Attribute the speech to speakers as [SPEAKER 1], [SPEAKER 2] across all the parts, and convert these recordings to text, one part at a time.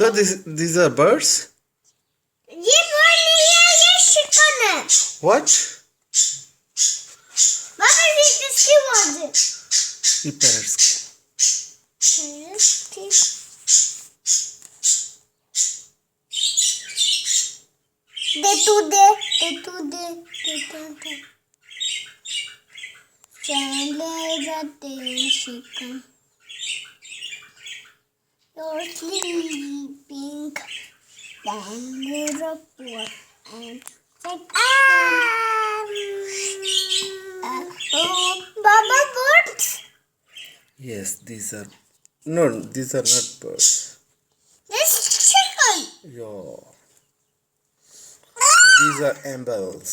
[SPEAKER 1] So these are birds? What? Peppers.
[SPEAKER 2] You're sleeping, then you report and Baba birds?
[SPEAKER 1] Yes, these are not birds.
[SPEAKER 2] This chicken.
[SPEAKER 1] Yeah. These are ambels.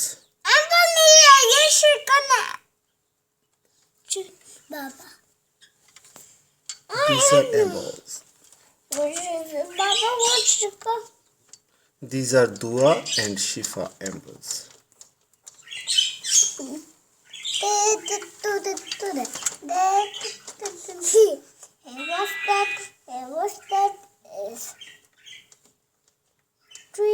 [SPEAKER 2] Baba.
[SPEAKER 1] These are ambels.
[SPEAKER 2] Baba, what's chicken?
[SPEAKER 1] These are Dua and Shifa ambels.
[SPEAKER 2] What's that is 3.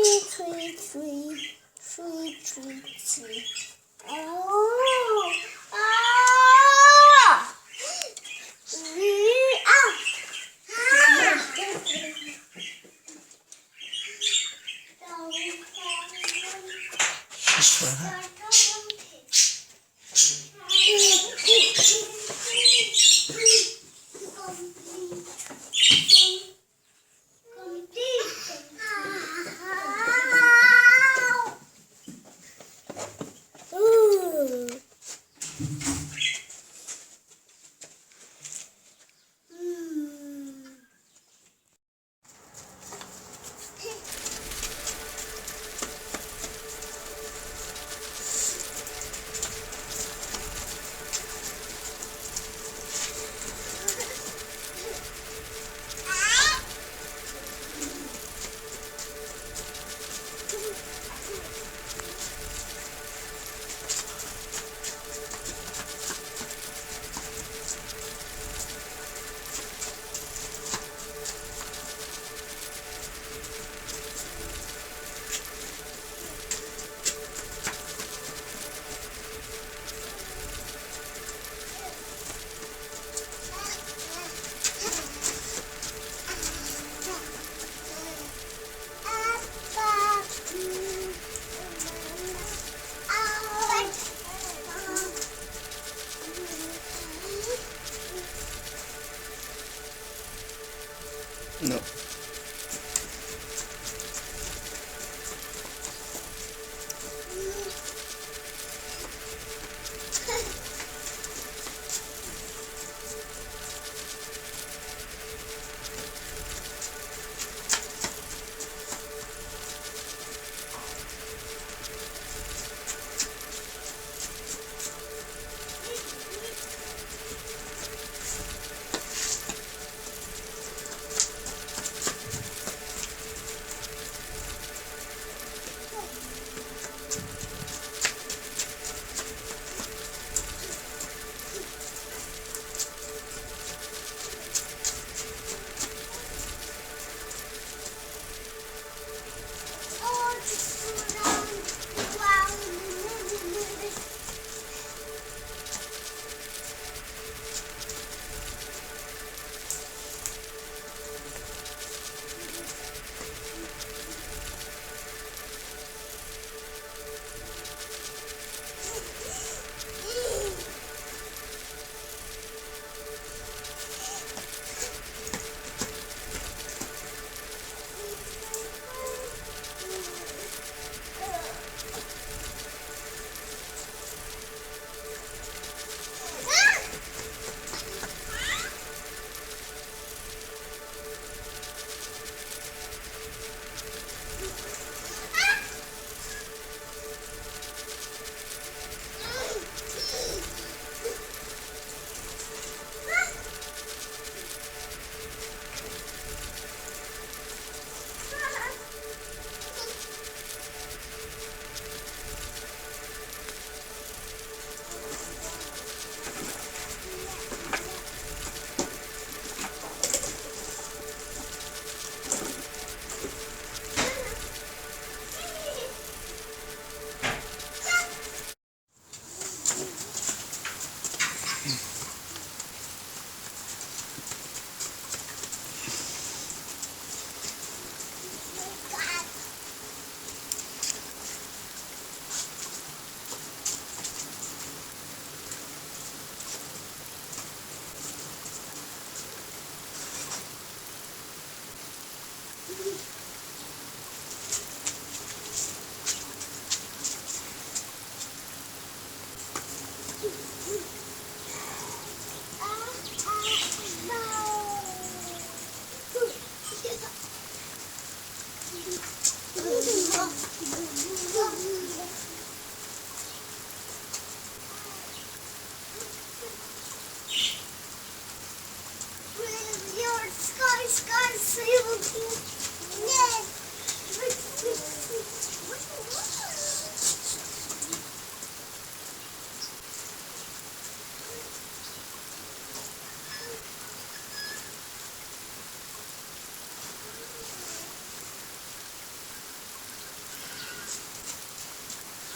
[SPEAKER 2] Oh,
[SPEAKER 1] Shifa. No.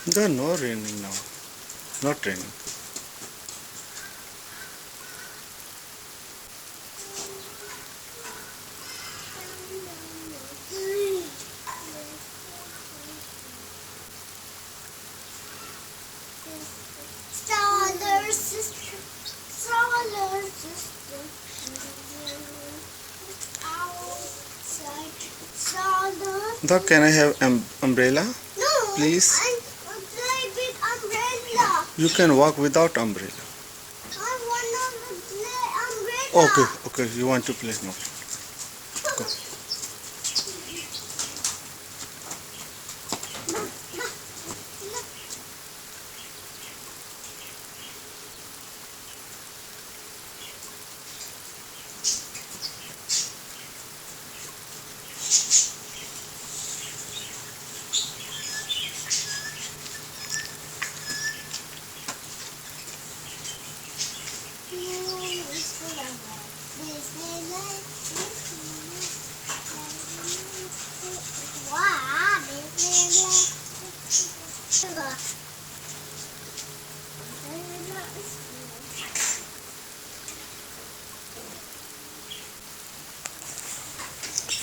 [SPEAKER 1] There no raining now. Not raining.
[SPEAKER 2] Stroller sister, stroller sister, outside stroller.
[SPEAKER 1] Doc, can I have umbrella?
[SPEAKER 2] No,
[SPEAKER 1] Please?
[SPEAKER 2] I play with umbrella.
[SPEAKER 1] You can walk without umbrella.
[SPEAKER 2] I wanna play umbrella.
[SPEAKER 1] Okay, you want to play? No. Go.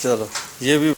[SPEAKER 1] चलो ये भी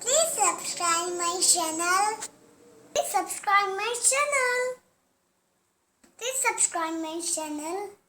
[SPEAKER 2] Please subscribe my channel. Please subscribe my channel. Please subscribe my channel.